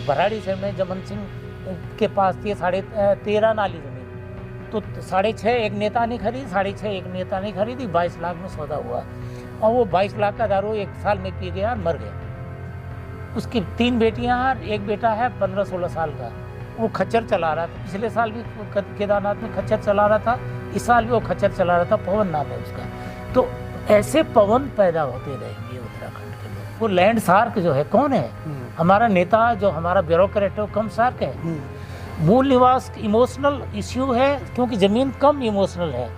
भराड़ी से में जमन सिंह के पास थी 13.5 नाली ज़मीन, तो 6.5 एक नेता ने खरीदी, 6.5 एक नेता ने खरीदी, 22 लाख में सौदा हुआ और वो 22 लाख का दारू 1 साल में पी गया और मर गया। उसकी 3 बेटियां और 1 बेटा है 15-16 साल का। वो खच्चर चला रहा था, पिछले साल भी केदारनाथ में खच्चर चला रहा था, इस साल भी वो खच्चर चला रहा था, पवन नाम है उसका। तो ऐसे पवन पैदा होते रहेंगे उत्तराखंड के लोग। वो लैंड शार्क जो है कौन है? हमारा नेता जो हमारा ब्यूरोक्रेट है वो कम शार्क है। मूल निवास इमोशनल इश्यू है, क्योंकि ज़मीन कम इमोशनल है,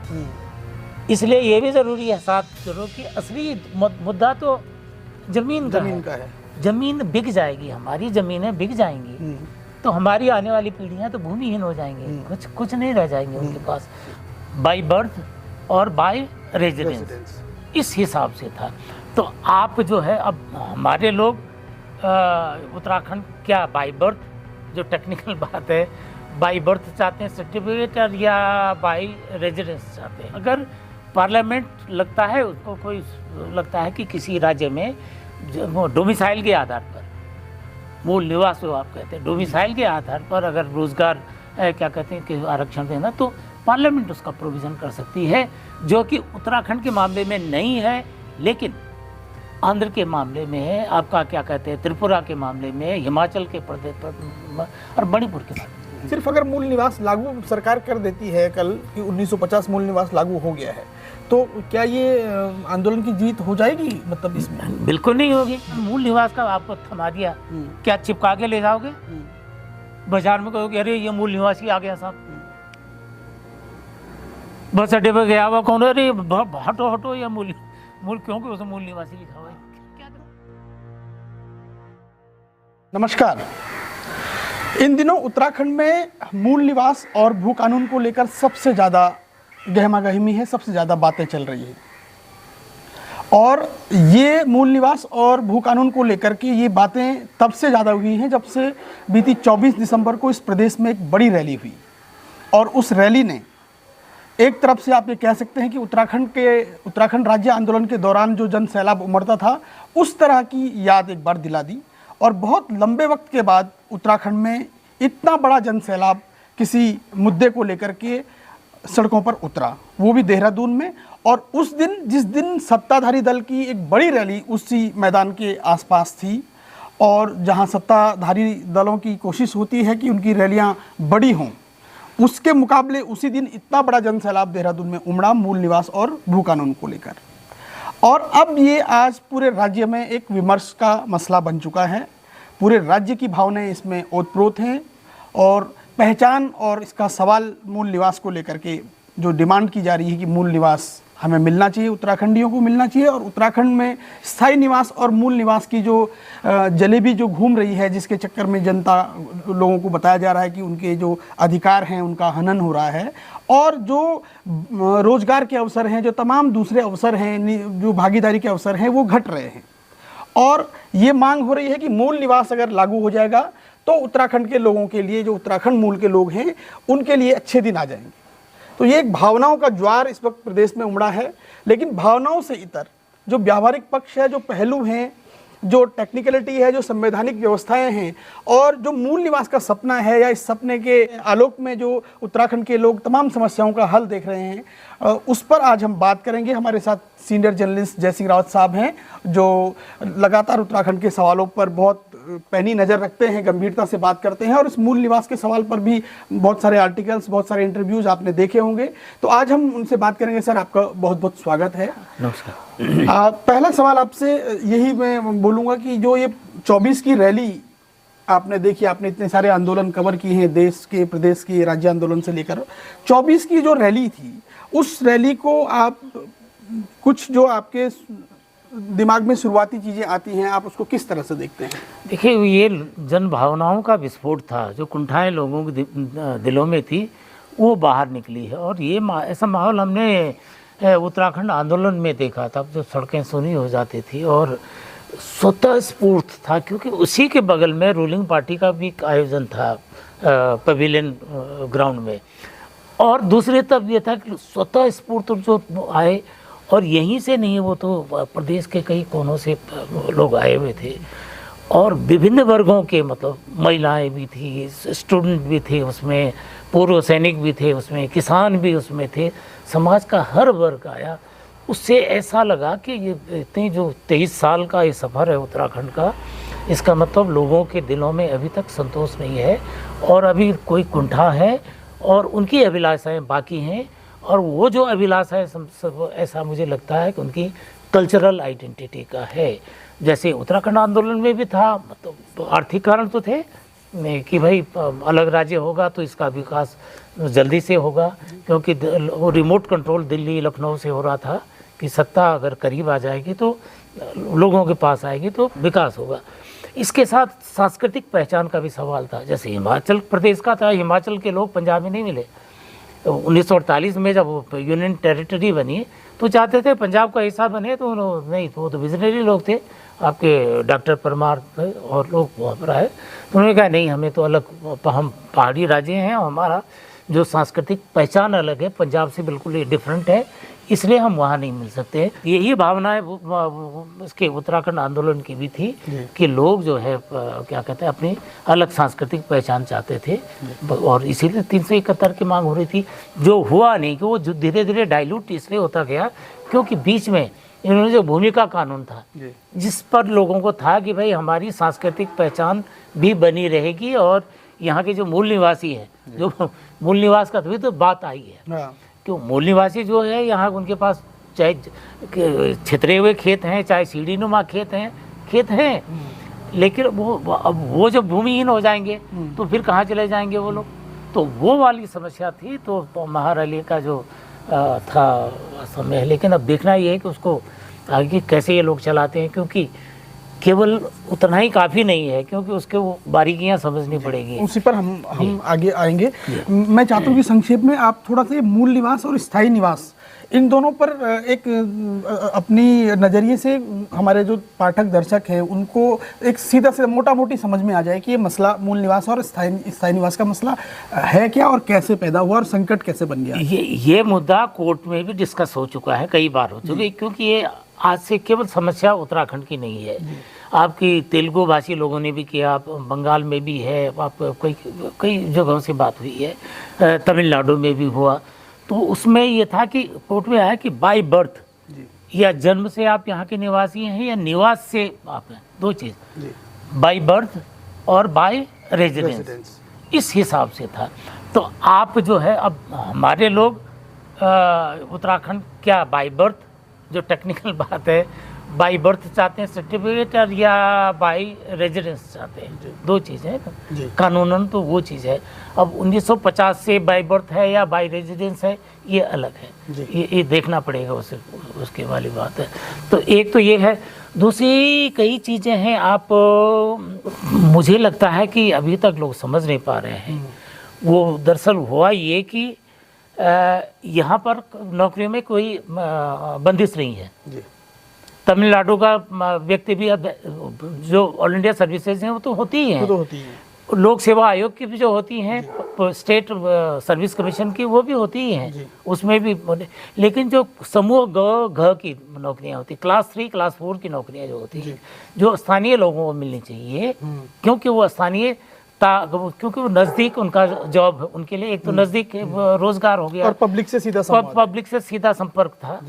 इसलिए ये भी ज़रूरी है साथ जरूर कि असली मुद्दा तो ज़मीन का है। ज़मीन बिक जाएगी, हमारी ज़मीनें बिक जाएंगी तो हमारी आने वाली पीढ़ियां तो भूमिहीन हो जाएंगी, कुछ नहीं रह जाएंगे उनके पास, बाय बर्थ और बाय रेजिडेंस। इस हिसाब से था। तो आप जो है अब हमारे लोग उत्तराखंड क्या बाय बर्थ, जो टेक्निकल बात है, बाय बर्थ चाहते हैं सर्टिफिकेट और या बाय रेजिडेंस चाहते हैं। अगर पार्लियामेंट लगता है उसको, कोई लगता है कि किसी राज्य में डोमिसाइल के आधार पर, मूल निवास जो आप कहते हैं, डोमिसाइल के आधार पर अगर रोजगार क्या कहते हैं कि आरक्षण देना, तो पार्लियामेंट उसका प्रोविज़न कर सकती है, जो कि उत्तराखंड के मामले में नहीं है, लेकिन आंध्र के मामले में है, आपका क्या कहते हैं त्रिपुरा के मामले में, हिमाचल के प्रदेश और मणिपुर के मामले में। सिर्फ अगर मूल निवास लागू सरकार कर देती है कल कि 1950 मूल निवास लागू हो गया है, तो क्या ये आंदोलन की जीत हो जाएगी? मतलब इसमें बिल्कुल नहीं होगी। मूल निवास का आपको थमा दिया, क्या चिपका के ले जाओगे बाजार में, कहोगे अरे ये मूल निवासी आ गया साहब, बस अड्डे पर गया हुआ कौन, अरे हटो हटो, या मूल क्योंकि उसमें मूल निवासी लिखा हुआ है, क्या करो? नमस्कार। इन दिनों उत्तराखंड में मूल निवास और भू कानून को लेकर सबसे ज़्यादा गहमागहमी है, सबसे ज़्यादा बातें चल रही है। और ये मूल निवास और भू कानून को लेकर के ये बातें तब से ज़्यादा हुई हैं जब से बीती 24 दिसंबर को इस प्रदेश में एक बड़ी रैली हुई, और उस रैली ने एक तरफ से आप ये कह सकते हैं कि उत्तराखंड राज्य आंदोलन के दौरान जो जन सैलाब उमड़ता था उस तरह की याद एक बार दिला दी। और बहुत लंबे वक्त के बाद उत्तराखंड में इतना बड़ा जन सैलाब किसी मुद्दे को लेकर के सड़कों पर उतरा, वो भी देहरादून में। और उस दिन, जिस दिन सत्ताधारी दल की एक बड़ी रैली उसी मैदान के आसपास थी, और जहां सत्ताधारी दलों की कोशिश होती है कि उनकी रैलियां बड़ी हों, उसके मुकाबले उसी दिन इतना बड़ा जन सैलाब देहरादून में उमड़ा मूल निवास और भू कानून को लेकर। और अब ये आज पूरे राज्य में एक विमर्श का मसला बन चुका है। पूरे राज्य की भावनाएं इसमें ओतप्रोत हैं, और पहचान और इसका सवाल मूल निवास को लेकर के जो डिमांड की जा रही है कि मूल निवास हमें मिलना चाहिए, उत्तराखंडियों को मिलना चाहिए। और उत्तराखंड में स्थायी निवास और मूल निवास की जो जलेबी जो घूम रही है, जिसके चक्कर में जनता लोगों को बताया जा रहा है कि उनके जो अधिकार हैं उनका हनन हो रहा है, और जो रोजगार के अवसर हैं, जो तमाम दूसरे अवसर हैं, जो भागीदारी के अवसर हैं, वो घट रहे हैं। और ये मांग हो रही है कि मूल निवास अगर लागू हो जाएगा तो उत्तराखंड के लोगों के लिए, जो उत्तराखंड मूल के लोग हैं, उनके लिए अच्छे दिन आ जाएंगे। तो ये एक भावनाओं का ज्वार इस वक्त प्रदेश में उमड़ा है। लेकिन भावनाओं से इतर जो व्यावहारिक पक्ष है, जो पहलू हैं, जो टेक्निकलिटी है, जो संवैधानिक व्यवस्थाएं हैं, और जो मूल निवास का सपना है, या इस सपने के आलोक में जो उत्तराखंड के लोग तमाम समस्याओं का हल देख रहे हैं, उस पर आज हम बात करेंगे। हमारे साथ सीनियर जर्नलिस्ट जय सिंह रावत साहब हैं, जो लगातार उत्तराखंड के सवालों पर बहुत पैनी नज़र रखते हैं, गंभीरता से बात करते हैं, और इस मूल निवास के सवाल पर भी बहुत सारे आर्टिकल्स, बहुत सारे इंटरव्यूज़ आपने देखे होंगे। तो आज हम उनसे बात करेंगे। सर, आपका बहुत बहुत स्वागत है। नमस्कार। पहला सवाल आपसे यही मैं बोलूँगा कि जो ये 24 की रैली आपने देखी, आपने इतने सारे आंदोलन कवर किए हैं, देश के, प्रदेश के, राज्य आंदोलन से लेकर 24 की जो रैली थी, उस रैली को आप कुछ जो आपके दिमाग में शुरुआती चीज़ें आती हैं, आप उसको किस तरह से देखते हैं? देखिए, ये जन भावनाओं का विस्फोट था, जो कुंठाएं लोगों के दिलों में थी वो बाहर निकली है। और ये ऐसा माहौल हमने उत्तराखंड आंदोलन में देखा था, जो सड़कें सूनी हो जाती थी और स्वतः स्फूर्त था, क्योंकि उसी के बगल में रूलिंग पार्टी का भी आयोजन था पवेलियन ग्राउंड में। और दूसरी तरफ ये था कि स्वतः स्फूर्त जो आए, और यहीं से नहीं, वो तो प्रदेश के कई कोनों से लोग आए हुए थे। और विभिन्न वर्गों के, मतलब महिलाएं भी थी, स्टूडेंट भी थे उसमें, पूर्व सैनिक भी थे उसमें, किसान भी उसमें थे, समाज का हर वर्ग आया। उससे ऐसा लगा कि ये इतनी जो 23 साल का ये सफ़र है उत्तराखंड का, इसका मतलब लोगों के दिलों में अभी तक संतोष नहीं है और अभी कोई कुंठा है और उनकी अभिलाषाएं बाकी हैं। और वो जो अभिलाषाएं सब ऐसा मुझे लगता है कि उनकी कल्चरल आइडेंटिटी का है। जैसे उत्तराखंड आंदोलन में भी था, मतलब आर्थिक कारण तो थे कि भाई अलग राज्य होगा तो इसका विकास जल्दी से होगा, क्योंकि वो रिमोट कंट्रोल दिल्ली लखनऊ से हो रहा था कि सत्ता अगर करीब आ जाएगी तो लोगों के पास आएगी तो विकास होगा। इसके साथ सांस्कृतिक पहचान का भी सवाल था। जैसे हिमाचल प्रदेश का था, हिमाचल के लोग पंजाब में नहीं मिले। तो 1948 में जब यूनियन टेरिटरी बनी तो चाहते थे पंजाब का हिस्सा बने, तो नहीं, तो वो तो विजनरी लोग थे, आपके डॉक्टर परमार थे और लोग वहाँ पर आए। तो उन्होंने कहा नहीं, हमें तो अलग, हम पहाड़ी राज्य हैं, हमारा जो सांस्कृतिक पहचान अलग है, पंजाब से बिल्कुल ही डिफरेंट है, इसलिए हम वहाँ नहीं मिल सकते। यही भावनाएं उसके उत्तराखंड आंदोलन की भी थी कि लोग जो है क्या कहते हैं, अपनी अलग सांस्कृतिक पहचान चाहते थे और इसीलिए 371 की मांग हो रही थी, जो हुआ नहीं। कि वो धीरे धीरे डाइल्यूट इसलिए होता गया क्योंकि बीच में इन्होंने जो भूमिका कानून था, जिस पर लोगों को था कि भाई हमारी सांस्कृतिक पहचान भी बनी रहेगी और यहाँ के जो मूल निवासी है, जो मूल निवास का तभी तो बात आई है। क्यों मूल निवासी जो है यहाँ, उनके पास चाहे छितरे हुए खेत हैं, चाहे सीढ़ी नुमा खेत हैं, लेकिन वो जब भूमिहीन हो जाएंगे तो फिर कहाँ चले जाएंगे वो लोग। तो वो वाली समस्या थी। तो महारैली का जो था समय, लेकिन अब देखना ये है कि उसको आगे कैसे ये लोग चलाते हैं, क्योंकि केवल उतना ही काफ़ी नहीं है, क्योंकि उसके वो बारीकियां समझनी पड़ेगी। उसी पर हम आगे आएंगे। मैं चाहता हूँ कि संक्षेप में आप थोड़ा सा मूल निवास और स्थायी निवास, इन दोनों पर एक अपनी नज़रिए से हमारे जो पाठक दर्शक हैं उनको एक सीधा से मोटा मोटी समझ में आ जाए कि ये मसला मूल निवास और स्थायी निवास का मसला है क्या और कैसे पैदा हुआ और संकट कैसे बन गया। ये मुद्दा कोर्ट में भी डिस्कस हो चुका है, कई बार हो चुका है, क्योंकि ये आज से केवल समस्या उत्तराखंड की नहीं है। आपकी तेलुगु भाषी लोगों ने भी किया, बंगाल में भी है, आप कई जगहों से बात हुई है, तमिलनाडु में भी हुआ। तो उसमें ये था कि कोर्ट में आया कि बाय बर्थ या जन्म से आप यहाँ के निवासी हैं या निवास से आप हैं, दो चीज़, बाय बर्थ और बाय रेजिडेंस, इस हिसाब से था। तो आप जो है, अब हमारे लोग उत्तराखंड क्या बाय बर्थ, जो टेक्निकल बात है, बाई बर्थ चाहते हैं सर्टिफिकेट और या बाई रेजिडेंस चाहते हैं, दो चीज़ है कानूनन, तो वो चीज़ है। अब 1950 से बाई बर्थ है या बाई रेजिडेंस है, ये अलग है, ये देखना पड़ेगा, उसके वाली बात है। तो एक तो ये है, दूसरी कई चीज़ें हैं। आप मुझे लगता है कि अभी तक लोग समझ नहीं पा रहे हैं। वो दरअसल हुआ ये कि यहाँ पर नौकरियों में कोई बंदिश नहीं है। तमिलनाडु का व्यक्ति भी, जो ऑल इंडिया सर्विसेज हैं वो तो होती ही हैं, लोक सेवा आयोग की भी जो होती हैं, स्टेट सर्विस कमीशन की वो भी होती ही हैं, उसमें भी। लेकिन जो समूह घ की नौकरियां होती, क्लास 3 क्लास 4 की नौकरियां जो होती हैं, जो स्थानीय लोगों को मिलनी चाहिए, क्योंकि वो स्थानीय, क्योंकि वो नज़दीक उनका जॉब है, उनके लिए एक तो नज़दीक रोजगार हो गया और पब्लिक से सीधा संपर्क था।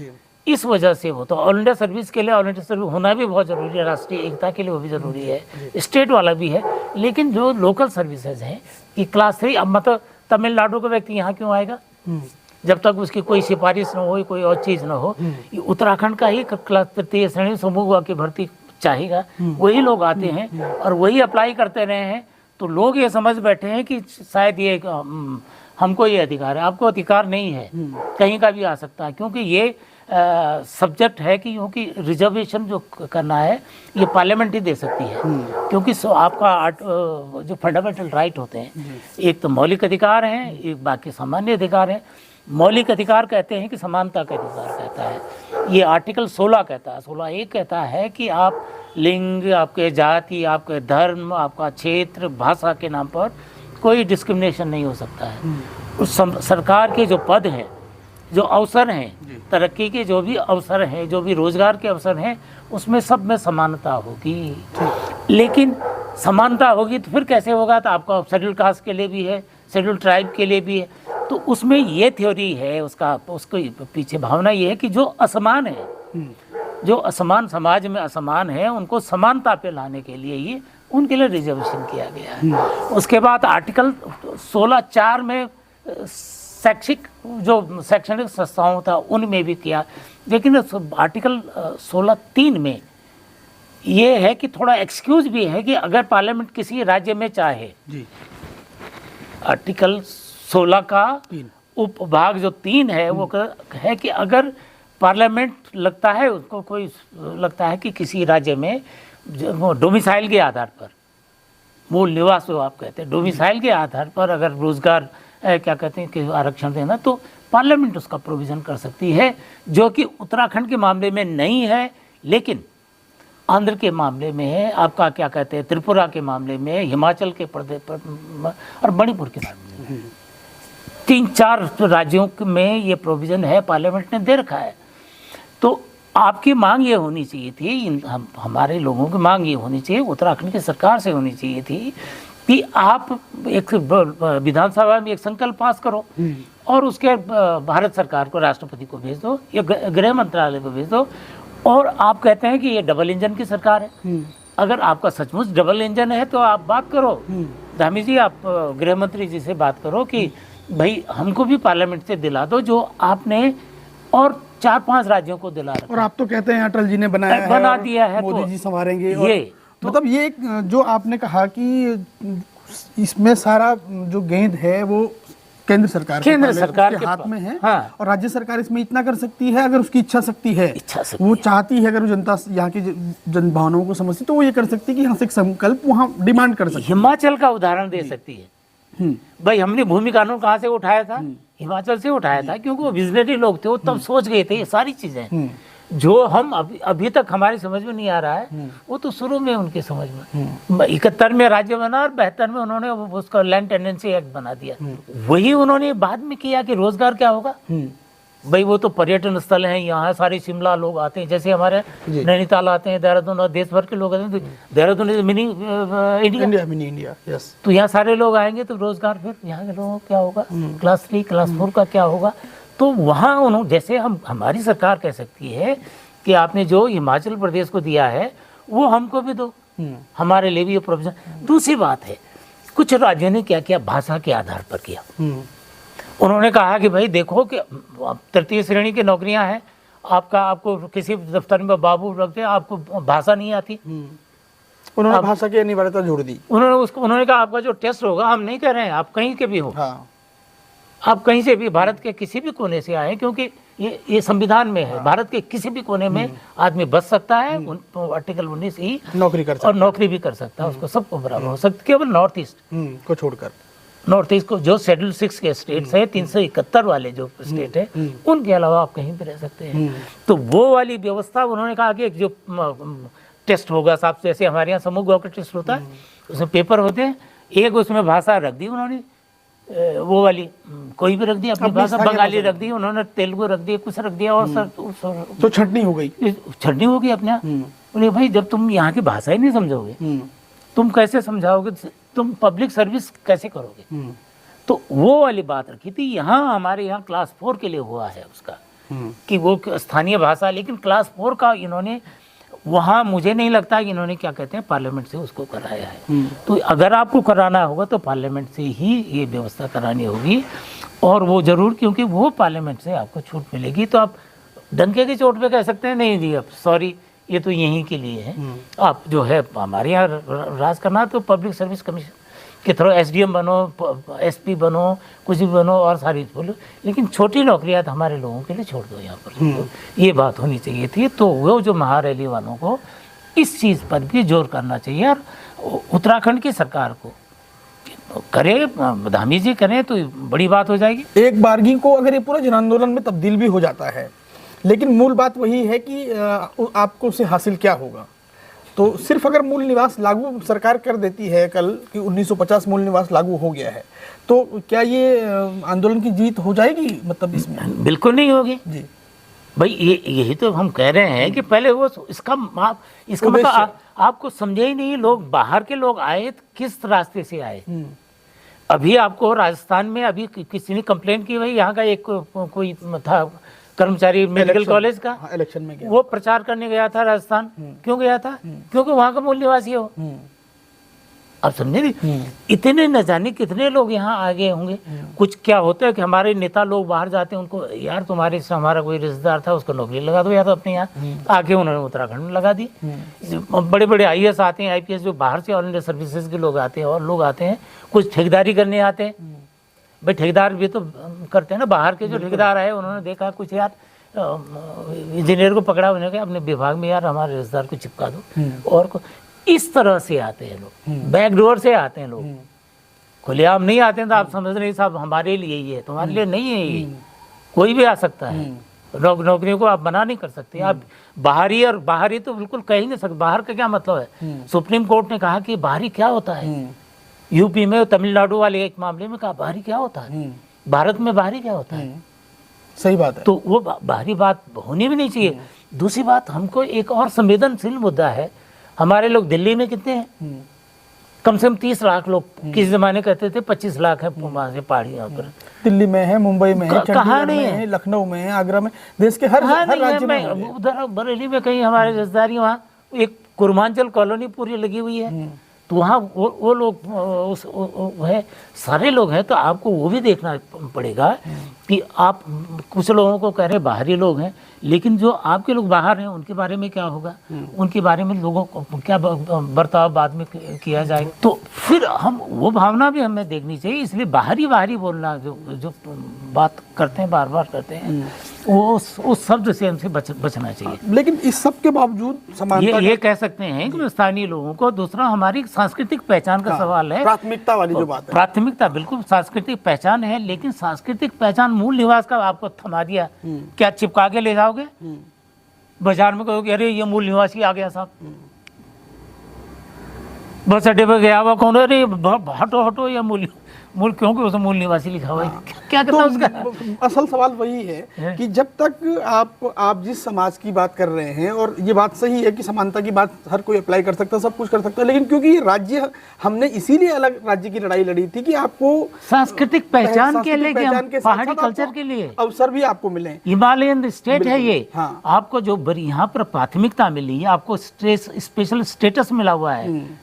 इस वजह से वो तो ऑल इंडिया सर्विस के लिए ऑल इंडिया सर्विस होना भी बहुत ज़रूरी है, राष्ट्रीय एकता के लिए वो भी ज़रूरी है, स्टेट वाला भी है। लेकिन जो लोकल सर्विसेज हैं कि क्लास 3, अब मतलब तमिलनाडु का व्यक्ति यहाँ क्यों आएगा जब तक उसकी कोई सिफारिश न हो, कोई और चीज़ न हो। उत्तराखंड का ही क्लास 3 श्रेणी समूह की भर्ती चाहेगा, वही लोग आते हैं और वही अप्लाई करते रहे हैं। तो लोग ये समझ बैठे हैं कि शायद ये हमको ये अधिकार है, आपको अधिकार नहीं है, कहीं का भी आ सकता है, क्योंकि ये सब्जेक्ट है कि क्योंकि रिजर्वेशन जो करना है ये पार्लियामेंट ही दे सकती है, क्योंकि आपका जो फंडामेंटल राइट होते हैं, एक तो मौलिक अधिकार हैं, एक बाकी सामान्य अधिकार हैं। मौलिक अधिकार कहते हैं कि समानता का अधिकार कहता है, ये आर्टिकल 16 कहता है, 16(1) कहता है कि आप लिंग, आपके जाति, आपके धर्म, आपका क्षेत्र, भाषा के नाम पर कोई डिस्क्रिमिनेशन नहीं हो सकता है। उस सरकार के जो पद हैं, जो अवसर हैं, तरक्की के जो भी अवसर हैं, जो भी रोजगार के अवसर हैं, उसमें सब में समानता होगी। लेकिन समानता होगी तो फिर कैसे होगा? तो आपका शेड्यूल कास्ट के लिए भी है, शेड्यूल ट्राइब के लिए भी है। तो उसमें ये थ्योरी है, उसको पीछे भावना ये है कि जो असमान है, जो असमान समाज में असमान है, उनको समानता पे लाने के लिए ही उनके लिए रिजर्वेशन किया गया है। उसके बाद आर्टिकल 16(4) में शैक्षिक जो शैक्षणिक संस्थाओं था उनमें भी किया, लेकिन आर्टिकल 16(3) में ये है कि थोड़ा एक्सक्यूज भी है कि अगर पार्लियामेंट किसी राज्य में चाहे जी। आर्टिकल 16 का उपभाग जो 3 है वो है कि अगर पार्लियामेंट लगता है, उसको कोई लगता है कि किसी राज्य में डोमिसाइल के आधार पर, मूल निवास जो आप कहते हैं, डोमिसाइल के आधार पर अगर रोजगार क्या कहते हैं कि आरक्षण देना, तो पार्लियामेंट उसका प्रोविज़न कर सकती है, जो कि उत्तराखंड के मामले में नहीं है, लेकिन आंध्र के मामले में है, आपका क्या कहते हैं त्रिपुरा के मामले में, हिमाचल के प्रदेश पर और मणिपुर के मामले में 3-4 राज्यों में ये प्रोविज़न है, पार्लियामेंट ने दे रखा है। तो आपकी मांग ये होनी चाहिए थी, हमारे लोगों की मांग ये होनी चाहिए, उत्तराखंड की सरकार से होनी चाहिए थी कि आप एक विधानसभा में एक संकल्प पास करो और उसके भारत सरकार को, राष्ट्रपति को भेज दो या गृह मंत्रालय को भेज दो। और आप कहते हैं कि ये डबल इंजन की सरकार है। अगर आपका सचमुच डबल इंजन है तो आप बात करो, धामी जी, आप गृह मंत्री जी से बात करो कि भाई हमको भी पार्लियामेंट से दिला दो जो आपने और 4-5 राज्यों को दिला रखा। और आप तो कहते हैं अटल जी ने बना दिया है, मोदी जी संभालेंगे। ये मतलब ये जो आपने कहा कि इसमें सारा जो गेंद है वो केंद्र सरकार के हाथ में है। हाँ। और राज्य सरकार इसमें इतना कर सकती है अगर उसकी इच्छा शक्ति है, वो चाहती है, अगर वो जनता यहाँ की जन भावनाओं को समझती तो वो ये कर सकती है कि यहाँ से एक संकल्प वहाँ डिमांड कर सकती है। हिमाचल का उदाहरण दे सकती है। भाई हमने भूमि कानून कहाँ से उठाया था? हिमाचल से उठाया था, क्योंकि वो विजनरी लोग थे, वो तब सोच गए थे ये सारी चीजें जो हम अभी तक हमारी समझ में नहीं आ रहा है, वो तो शुरू में उनकी समझ में। 71 में राज्य बना और 72 में उन्होंने उसका लैंड टेंडेंसी एक्ट बना दिया। वही उन्होंने बाद में किया कि रोजगार क्या होगा। भाई वो तो पर्यटन स्थल हैं, यहाँ सारे शिमला लोग आते हैं, जैसे हमारे नैनीताल आते हैं, देहरादून, और देश भर के लोग आते हैं। तो Dehradun is mini India, yes. तो यहाँ सारे लोग आएंगे तो रोजगार फिर यहाँ के लोगों को क्या होगा, क्लास 3 क्लास 4 का क्या होगा। तो वहाँ उन्होंने, जैसे हमारी सरकार कह सकती है कि आपने जो हिमाचल प्रदेश को दिया है वो हमको भी दो, हमारे लिए भी ये प्रोविजन। दूसरी बात है, कुछ राज्यों ने क्या किया, भाषा के आधार पर किया। उन्होंने कहा कि भाई देखो कि तृतीय श्रेणी की नौकरियां हैं, आपको किसी दफ्तर में बाबू रखते हैं, आपको भाषा नहीं आती, उन्होंने भाषा की अनिवार्यता जोड़ दी। उन्होंने कहा आपका जो टेस्ट होगा, हम नहीं कह रहे हैं आप कहीं के भी हो, हाँ। आप कहीं से भी भारत के किसी भी कोने से आए, क्योंकि ये संविधान में है, भारत के किसी भी कोने में आदमी बच सकता है, आर्टिकल 19 ही नौकरी कर सकता है और नौकरी भी कर सकता है, उसको सबको बराबर हो सकता, केवल नॉर्थ ईस्ट को छोड़कर। नॉर्थ ईस्ट को, जो शेड्यूल 6 के स्टेट्स है, 371 वाले जो स्टेट है, उनके अलावा आप कहीं भी रह सकते हैं। तो वो वाली व्यवस्था उन्होंने कहा कि जो टेस्ट होगा साहब, जैसे हमारे यहाँ समूह गौ का टेस्ट होता है, उसमें पेपर होते हैं, एक उसमें भाषा रख दी उन्होंने, वो वाली कोई भी रख दी अपनी भाषा, बंगाली रख दी उन्होंने, तेलुगु रख दिया, कुछ रख दिया, और तो छटनी हो गई, छटनी होगी अपने यहाँ। बोले भाई जब तुम यहाँ की भाषा ही नहीं समझोगे, तुम कैसे समझाओगे, तुम पब्लिक सर्विस कैसे करोगे। तो वो वाली बात रखी थी। यहाँ हमारे यहाँ क्लास 4 के लिए हुआ है उसका कि वो स्थानीय भाषा, लेकिन क्लास 4 का इन्होंने वहाँ, मुझे नहीं लगता कि इन्होंने क्या कहते हैं पार्लियामेंट से उसको कराया है। तो अगर आपको कराना होगा तो पार्लियामेंट से ही ये व्यवस्था करानी होगी, और वो जरूर, क्योंकि वो पार्लियामेंट से आपको छूट मिलेगी। तो आप डंके की चोट पे कह सकते हैं नहीं जी अब सॉरी ये तो यहीं के लिए है, आप जो है हमारे यहाँ राज करना तो पब्लिक सर्विस कमीशन के थ्रू SDM बनो, SP बनो, कुछ भी बनो और सारी बोलो, लेकिन छोटी नौकरियां तो हमारे लोगों के लिए छोड़ दो यहाँ पर। तो ये बात होनी चाहिए थी। तो वो जो महारैली वालों को इस चीज़ पर भी जोर करना चाहिए, और उत्तराखंड की सरकार को करे, धामी जी करें तो बड़ी बात हो जाएगी। एक बारगी को अगर ये पूरा जन आंदोलन में तब्दील भी हो जाता है, लेकिन मूल बात वही है कि आपको उसे हासिल क्या होगा। तो सिर्फ अगर मूल निवास लागू सरकार कर देती है कल कि 1950 मूल निवास लागू हो गया है, तो क्या ये आंदोलन की जीत हो जाएगी? मतलब इसमें बिल्कुल नहीं होगी जी। भाई, यही तो हम कह रहे हैं कि पहले वो इसका मतलब आपको समझे ही नहीं, लोग बाहर के लोग आए तो किस रास्ते से आए। अभी आपको राजस्थान में अभी किसी ने कंप्लेंट की, भाई यहाँ का एक कोई था कर्मचारी मेडिकल कॉलेज का, इलेक्शन में गया, वो प्रचार करने गया था राजस्थान। क्यों गया था? क्योंकि वहाँ का मूल निवासी हो। आप समझे नहीं, इतने न जाने कितने लोग यहाँ आ गए होंगे। कुछ क्या होता है कि हमारे नेता लोग बाहर जाते हैं, उनको यार तुम्हारे से हमारा कोई रिश्तेदार था उसको नौकरी लगा दो या तो अपने यहाँ, आके उन्होंने उत्तराखंड में लगा दी। बड़े बड़े IAS आते हैं, IPS जो बाहर से ऑल इंडिया सर्विसेज के लोग आते हैं, और लोग आते हैं कुछ ठेकेदारी करने आते हैं। भाई ठेकेदार भी तो करते हैं ना, बाहर के जो ठेकेदार आए उन्होंने देखा कुछ यार इंजीनियर को पकड़ा, उन्होंने कहा अपने विभाग में यार हमारे रिश्तेदार को चिपका दो। और इस तरह से आते हैं लोग, बैकडोर से आते हैं लोग, खुलेआम नहीं आते हैं। तो आप समझ रहे साहब हमारे लिए ही है, तुम्हारे लिए नहीं है ये, कोई भी आ सकता है। नौकरियों को आप मना नहीं कर सकते। आप बाहरी, और बाहरी तो बिल्कुल कह ही नहीं सकते। बाहर का क्या मतलब है? सुप्रीम कोर्ट ने कहा कि बाहरी क्या होता है। यूपी में, तमिलनाडु वाले एक मामले में कहा बाहरी क्या होता है, भारत में बाहरी क्या होता है। सही बात है। तो वो बाहरी बात होनी भी नहीं चाहिए। दूसरी बात, हमको एक और संवेदनशील मुद्दा है। हमारे लोग दिल्ली में कितने हैं? कम से कम 30 लाख लोग। किस जमाने कहते थे 25 लाख है वहाँ से पहाड़ियों पर। दिल्ली में है, मुंबई में है, कहाँ नहीं है, लखनऊ में है, आगरा में, देश के हर राज्य में। उधर बरेली में कहीं हमारे रिश्तेदारी, वहाँ एक कुर्मांचल कॉलोनी पूरी लगी हुई है। तो वहाँ वो लोग है, सारे लोग हैं। तो आपको वो भी देखना पड़ेगा कि आप कुछ लोगों को कह रहे हैं बाहरी लोग हैं, लेकिन जो आपके लोग बाहर हैं उनके बारे में क्या होगा, उनके बारे में लोगों को क्या बर्ताव बाद में किया जाए। तो फिर हम वो भावना भी हमें देखनी चाहिए। इसलिए बाहरी बोलना जो बात करते हैं, बार बार करते हैं, वो उस शब्द से हमसे बचना चाहिए। लेकिन इस सब के बावजूद समानता, ये कह सकते हैं कि स्थानीय लोगों को, दूसरा हमारी सांस्कृतिक पहचान का सवाल है। प्राथमिकता वाली जो बात है, प्राथमिकता बिल्कुल सांस्कृतिक पहचान है, लेकिन सांस्कृतिक पहचान मूल निवास का आपको थमा दिया, क्या चिपका के ले जाओगे बाजार में, कहोगे अरे ये मूल निवासी आ गया साहब। बस अड्डे पर गया हुआ कौन, अरे हटो या मूल क्योंकि उसमें मूल निवासी लिखा हुआ है। क्या कहता है उसका? असल सवाल वही है कि जब तक आप जिस समाज की बात कर रहे हैं, और ये बात सही है कि समानता की बात हर कोई अप्लाई कर सकता है, सब कुछ कर सकता है, लेकिन क्योंकि ये राज्य, हमने इसीलिए अलग राज्य की लड़ाई लड़ी थी कि आपको सांस्कृतिक पहचान के लिए, पहाड़ी कल्चर के लिए अवसर भी आपको मिले। हिमालयन स्टेट है ये। हाँ। आपको जो यहाँ पर प्राथमिकता मिली है, आपको स्पेशल स्टेटस मिला हुआ है।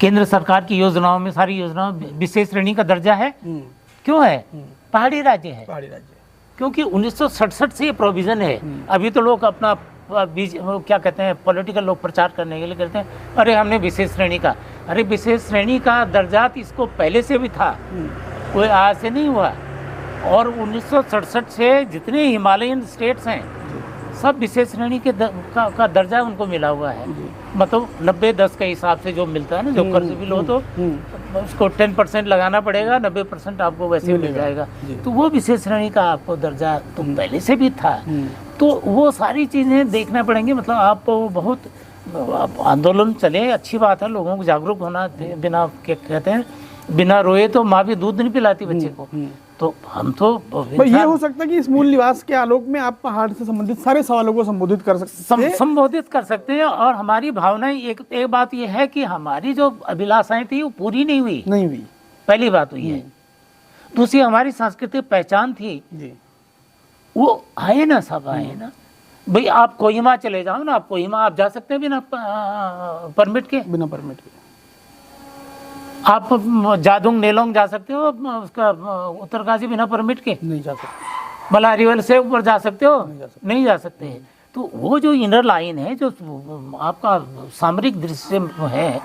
केंद्र सरकार की योजनाओं में, सारी योजनाओं विशेष श्रेणी का दर्जा है। क्यों है? पहाड़ी राज्य है। पहाड़ी राज्य, क्योंकि 1967 से ये प्रोविजन है। अभी तो लोग अपना क्या कहते हैं, पॉलिटिकल लोग प्रचार करने के लिए करते हैं, अरे हमने विशेष श्रेणी का। अरे विशेष श्रेणी का दर्जा इसको पहले से भी था, कोई आज से नहीं हुआ। और 1967 से जितने हिमालयन स्टेट्स हैं सब विशेष श्रेणी के का दर्जा उनको मिला हुआ है। मतलब 90-10 के हिसाब से जो मिलता है ना, जो कर्ज भी लो तो उसको 10% लगाना पड़ेगा, 90% आपको वैसे मिल जाएगा। तो वो विशेष श्रेणी का आपको दर्जा तो पहले से भी था। तो वो सारी चीज़ें देखना पड़ेंगी। मतलब आप बहुत आंदोलन चले, अच्छी बात है, लोगों को जागरूक होना। बिना क्या कहते हैं, बिना रोए तो माँ भी दूध नहीं पिलाती बच्चे को। तो हम तो ये हो सकता है कि इस मूल निवास के आलोक में आप पहाड़ से संबंधित सारे सवालों को संबोधित कर सकते हैं। और हमारी भावनाएं, एक बात ये है कि हमारी जो अभिलाषाएं थी वो पूरी नहीं हुई। पहली बात हुई है। दूसरी, हमारी सांस्कृतिक पहचान थी जी, वो आए ना, सब आए ना। भाई आप कोहिमा चले जाओ ना, आप कोहिमा आप जा सकते हैं बिना परमिट के। आप जादुंग नेलोंग जा सकते हो, उसका उत्तरकाशी बिना परमिट के नहीं जा सकते। मलारीवल से ऊपर जा सकते हो, नहीं जा सकते हैं। तो वो जो इनर लाइन है, जो आपका सामरिक दृश्य है,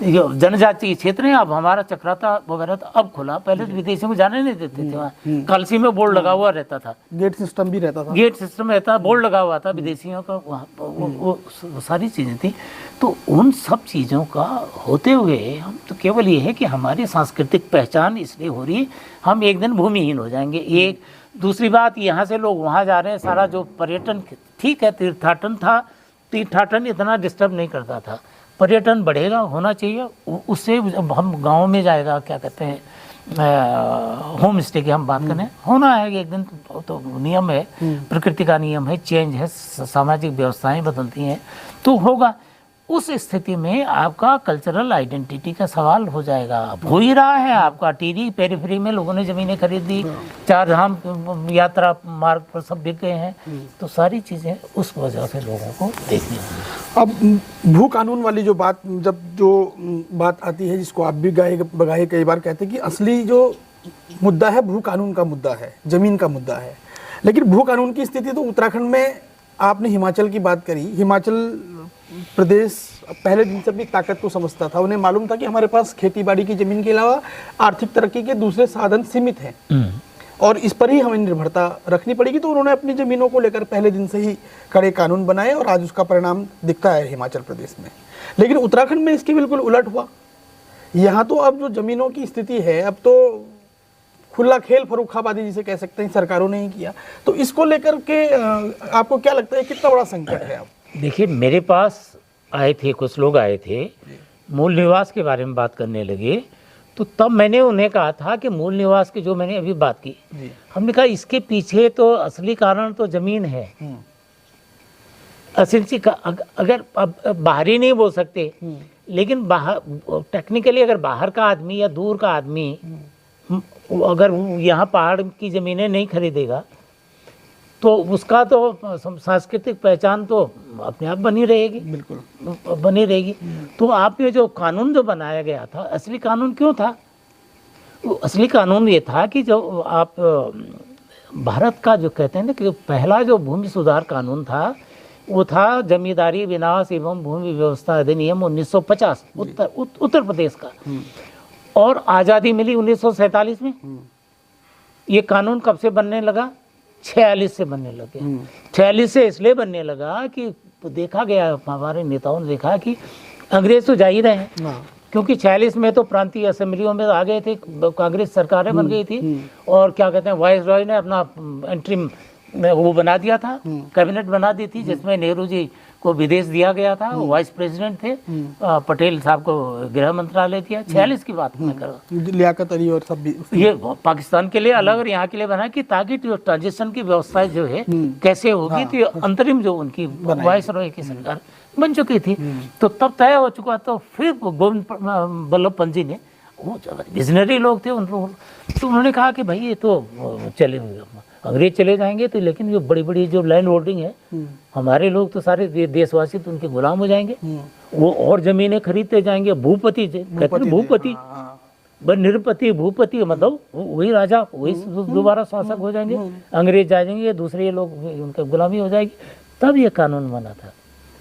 जनजातीय क्षेत्र है। अब हमारा चक्राता वगैरह तो अब खुला, पहले तो विदेशियों को जाने नहीं देते थे। वहाँ कलसी में बोर्ड लगा हुआ रहता था, गेट सिस्टम भी रहता था, बोर्ड लगा हुआ था विदेशियों का। वहाँ वो सारी चीज़ें थी। तो उन सब चीज़ों का होते हुए हम तो केवल ये है कि हमारी सांस्कृतिक पहचान इसलिए हो रही है, हम एक दिन भूमिहीन हो जाएंगे। एक दूसरी बात, यहाँ से लोग वहाँ जा रहे हैं, सारा जो पर्यटन, ठीक है तीर्थाटन था, तीर्थाटन इतना डिस्टर्ब नहीं करता था। पर्यटन बढ़ेगा, होना चाहिए। उससे हम गाँव में जाएगा, क्या कहते हैं, होम स्टे की हम बात करें, होना है एक दिन। तो नियम है, प्रकृति का नियम है, चेंज है, सामाजिक व्यवस्थाएं बदलती हैं तो होगा। उस स्थिति में आपका कल्चरल आइडेंटिटी का सवाल हो जाएगा। हो ही रहा है। आपका टीरी पेरीफेरी में लोगों ने ज़मीनें खरीदी, चार धाम यात्रा मार्ग पर सब बिक गए हैं। तो सारी चीज़ें उस वजह से लोगों को देखनी होंगी। अब भू कानून वाली जो बात आती है, जिसको आप भी बगाहे कई बार कहते हैं कि असली जो मुद्दा है भू कानून का मुद्दा है, जमीन का मुद्दा है। लेकिन भू कानून की स्थिति तो उत्तराखंड में, आपने हिमाचल की बात करी, हिमाचल प्रदेश पहले दिन से अपनी ताकत को समझता था। उन्हें मालूम था कि हमारे पास खेती बाड़ी की जमीन के अलावा आर्थिक तरक्की के दूसरे साधन सीमित हैं और इस पर ही हमें निर्भरता रखनी पड़ेगी। तो उन्होंने अपनी जमीनों को लेकर पहले दिन से ही कड़े कानून बनाए और आज उसका परिणाम दिखता है हिमाचल प्रदेश में। लेकिन उत्तराखंड में इसके बिल्कुल उलट हुआ। यहाँ तो अब जो जमीनों की स्थिति है, अब तो खुला खेल फरुखाबादी जिसे कह सकते हैं, सरकारों ने ही किया। तो इसको लेकर के आपको क्या लगता है, कितना बड़ा संकट है? अब देखिए, मेरे पास आए थे कुछ लोग, आए थे, मूल निवास के बारे में बात करने लगे। तो तब मैंने उन्हें कहा था कि मूल निवास की जो मैंने अभी बात की, हमने कहा इसके पीछे तो असली कारण तो जमीन है। असली अगर बाहरी नहीं बोल सकते, लेकिन बाहर टेक्निकली अगर बाहर का आदमी या दूर का आदमी अगर यहाँ पहाड़ की ज़मीनें नहीं खरीदेगा तो उसका तो सांस्कृतिक पहचान तो अपने आप बनी रहेगी, बिल्कुल बनी रहेगी। तो आप ये जो कानून जो बनाया गया था, असली कानून क्यों था? असली कानून ये था कि जो आप भारत का जो कहते हैं ना कि पहला जो भूमि सुधार कानून था, वो था जमींदारी विनाश एवं भूमि व्यवस्था अधिनियम 1950 उत्तर प्रदेश का। और आज़ादी मिली 1947 में। ये कानून कब से बनने लगा? 46 से बनने लगे। 46 से इसलिए बनने लगा कि देखा गया, हमारे नेताओं ने देखा कि अंग्रेज तो जा ही रहे हैं, क्योंकि 46 में तो प्रांतीय असेंबलियों में आ गए थे, कांग्रेस सरकारें बन गई थी और क्या कहते हैं वाइसरॉय ने अपना एंट्री वो बना दिया था, कैबिनेट बना दी थी, जिसमें नेहरू जी को विदेश दिया गया था, वाइस प्रेसिडेंट थे, पटेल साहब को गृह मंत्रालय दिया। 46 की बात मैं कर रहा हूँ, लियाकत अली और सब भी ये पाकिस्तान के लिए अलग और यहाँ के लिए बना कि ताकि ट्रांजिशन की व्यवस्था जो है कैसे होगी। तो अंतरिम जो उनकी वाइसरॉय की सरकार बन चुकी थी, तो तब तय हो चुका। तो फिर गोविंद बल्लभ पंत जी ने, वो विजनरी लोग थे, तो उन्होंने कहा कि भाई ये तो चले अंग्रेज चले जाएंगे तो, लेकिन जो बड़ी बड़ी जो लैंड होल्डिंग है, हमारे लोग तो सारे देशवासी तो उनके गुलाम हो जाएंगे, वो और जमीनें खरीदते जाएंगे। भूपति कहते हैं, भूपति निरपति भूपति मतलब वही राजा, वही दोबारा शासक हो जाएंगे, अंग्रेज जाएंगे, दूसरे लोग उनका गुलामी हो जाएगी। तब ये कानून बना था।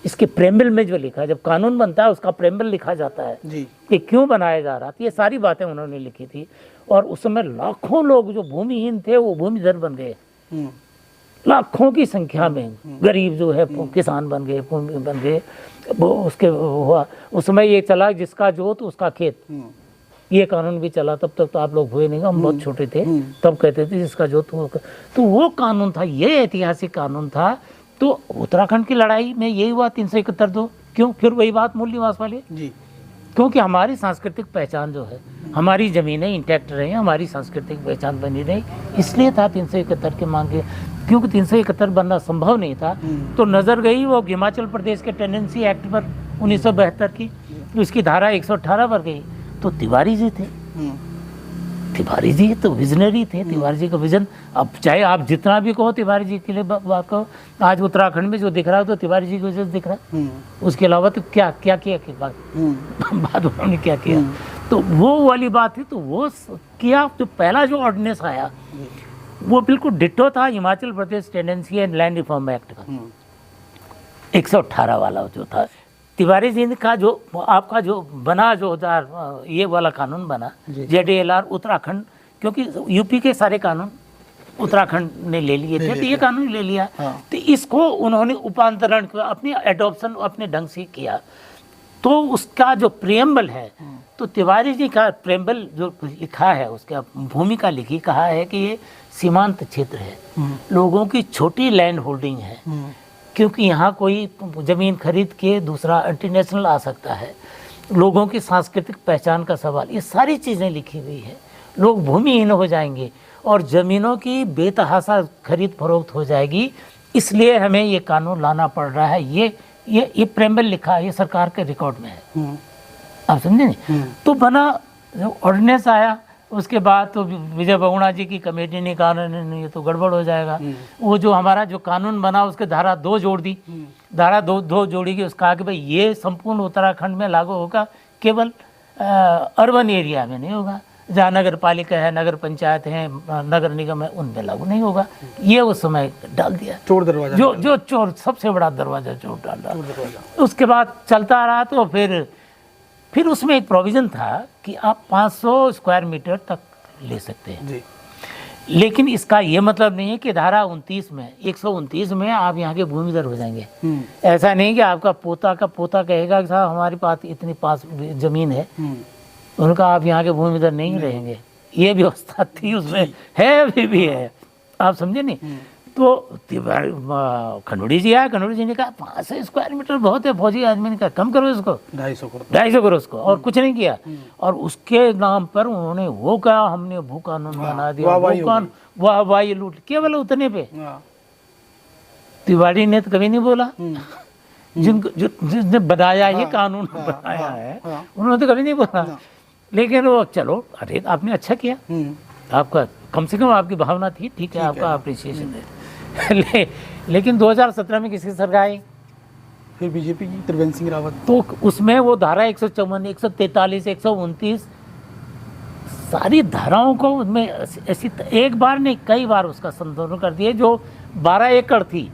इसके प्रेम्बल में जो लिखा, जब कानून बनता है उसका प्रेम्बल लिखा जाता है कि क्यों बनाया जा रहा था। ये सारी बातें उन्होंने लिखी थी। और उस समय लाखों लोग जो भूमिहीन थे वो भूमिधर बन गए, लाखों की संख्या में। गरीब जो है किसान बन गए, भूमि बन गए। वो उसके हुआ उस समय ये चला, जिसका जोत उसका खेत, ये कानून भी चला। तब तक तो आप लोग हुए नहीं, हम बहुत छोटे थे, तब कहते थे जिसका जोत। तो वो कानून था, ये ऐतिहासिक कानून था। तो उत्तराखंड की लड़ाई में यही हुआ 371-2। क्यों? फिर वही बात मूल निवास वाली जी, क्योंकि हमारी सांस्कृतिक पहचान जो है, हमारी ज़मीनें इंटैक्ट रही, हमारी सांस्कृतिक पहचान बनी रही, इसलिए था 371 की मांग। क्योंकि 371 बनना संभव नहीं था, तो नज़र गई वो हिमाचल प्रदेश के टेंडेंसी एक्ट पर 1972 की, उसकी धारा 118 पर गई। तो तिवारी जी थे, तिवारी जी तो विजनरी थे। तिवारी जी का विजन, अब चाहे आप जितना भी कहो तिवारी जी के लिए बात कहो, आज उत्तराखंड में जो दिख रहा है तो तिवारी जी का विजन दिख रहा है। उसके अलावा तो क्या क्या किया कि बात उन्होंने क्या किया, तो वो वाली बात है। तो वो किया। तो पहला जो ऑर्डिनेंस आया वो बिल्कुल डिट्टो था Himachal Pradesh tendency and land reform act का, 118 वाला जो था। तिवारी जी का जो आपका जो बना, जो ये वाला कानून बना ZALR उत्तराखंड, क्योंकि यूपी के सारे कानून उत्तराखंड ने ले लिए थे, तो ये कानून ले लिया। तो इसको उन्होंने उपांतरण अपनी एडॉप्शन अपने ढंग से किया। तो उसका जो प्रेम्बल है, तो तिवारी जी का प्रेम्बल जो लिखा है, उसका भूमिका लिखी, कहा है कि ये सीमांत क्षेत्र है, लोगों की छोटी लैंड होल्डिंग है, क्योंकि यहाँ कोई ज़मीन खरीद के दूसरा इंटरनेशनल आ सकता है, लोगों की सांस्कृतिक पहचान का सवाल, ये सारी चीज़ें लिखी हुई है। लोग भूमिहीन हो जाएंगे और ज़मीनों की बेतहाशा खरीद फरोख्त हो जाएगी, इसलिए हमें ये कानून लाना पड़ रहा है। ये ये प्रेम्बल लिखा है, ये सरकार के रिकॉर्ड में है। हम्म, आप समझे नहीं? तो बना, जब ऑर्डिनेंस आया उसके बाद तो विजय बहुगुणा जी की कमेटी ने कहा नहीं ये तो गड़बड़ हो जाएगा। वो जो हमारा जो कानून बना उसके धारा 2 जोड़ दी, धारा 2 जोड़ी की, उसका कहा कि भाई ये संपूर्ण उत्तराखंड में लागू होगा, केवल अर्बन एरिया में नहीं होगा, जहाँ नगर पालिका है, नगर पंचायत है, नगर निगम है, उनमें लागू नहीं होगा। ये उस समय डाल दिया, चोर दरवाजा, जो चोर सबसे बड़ा दरवाजा चोर डाला। उसके बाद चलता रहा तो फिर उसमें एक प्रोविज़न था कि आप 500 स्क्वायर मीटर तक ले सकते हैं जी। लेकिन इसका ये मतलब नहीं है कि धारा 29 में 129 में आप यहाँ के भूमिधर हो जाएंगे। ऐसा नहीं कि आपका पोता का पोता कहेगा कि साहब हमारे पास इतनी पास ज़मीन है, उनका आप यहाँ के भूमिधर नहीं रहेंगे। ये व्यवस्था थी उसमें, है अभी भी है। आप समझे नहीं? तो खंडूड़ी जी आया, खंडूड़ी जी ने कहा 500 स्क्वायर मीटर बहुत है। फौजी आदमी ने कहा कम करो इसको, 250 करो उसको, और कुछ नहीं किया। और उसके नाम पर उन्होंने वो कहा हमने भू कानून बना दिया, वाह वाह लूट, केवल उतने पे। तिवारी ने तो कभी नहीं बोला, जिसने बनाया ये कानून बनाया है उन्होंने तो कभी नहीं बोला। लेकिन वो चलो, अरे आपने अच्छा किया, आपका कम से कम आपकी भावना थी, ठीक है, आपका अप्रिसिएशन है। लेकिन 2017 में किसकी सरकार आई? फिर बीजेपी की, त्रिवेंद्र सिंह रावत। तो उसमें वो धारा 154, 143, 129 सारी धाराओं को उसमें ऐसी एक बार नहीं कई बार उसका संशोधन कर दिए। जो 12 एकड़ थी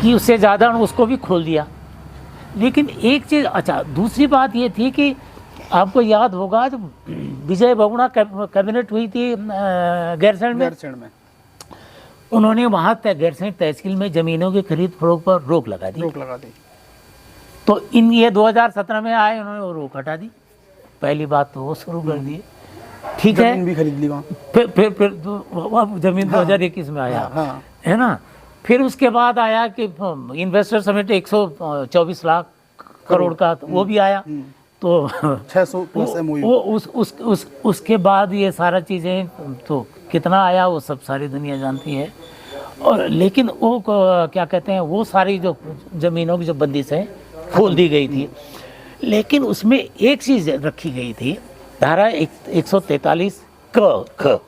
कि उससे ज़्यादा उसको भी खोल दिया। लेकिन एक चीज़, अच्छा दूसरी बात ये थी कि आपको याद होगा जब विजय बहुगुणा कैबिनेट हुई थी गैरसैंण में, उन्होंने वहाँ गैरसैंण तहसील में ज़मीनों की खरीद फरोख्त पर रोक लगा दी। तो ये 2017 में आए, उन्होंने वो रोक हटा दी। पहली बात तो वो शुरू कर दी, ठीक है, जमीन भी खरीद ली वहाँ। फिर जमीन 2021 में आया, है ना। फिर उसके बाद आया कि इन्वेस्टर समिट 124 लाख करोड़ का, तो वो भी आया। तो 600 प्लस MOU। वो उसके बाद ये सारा चीज़ें तो कितना आया वो सब सारी दुनिया जानती है। और लेकिन वो क्या कहते हैं, वो सारी जो ज़मीनों की जो बंदिश है खोल दी गई थी। लेकिन उसमें एक चीज़ रखी गई थी, धारा 143 क,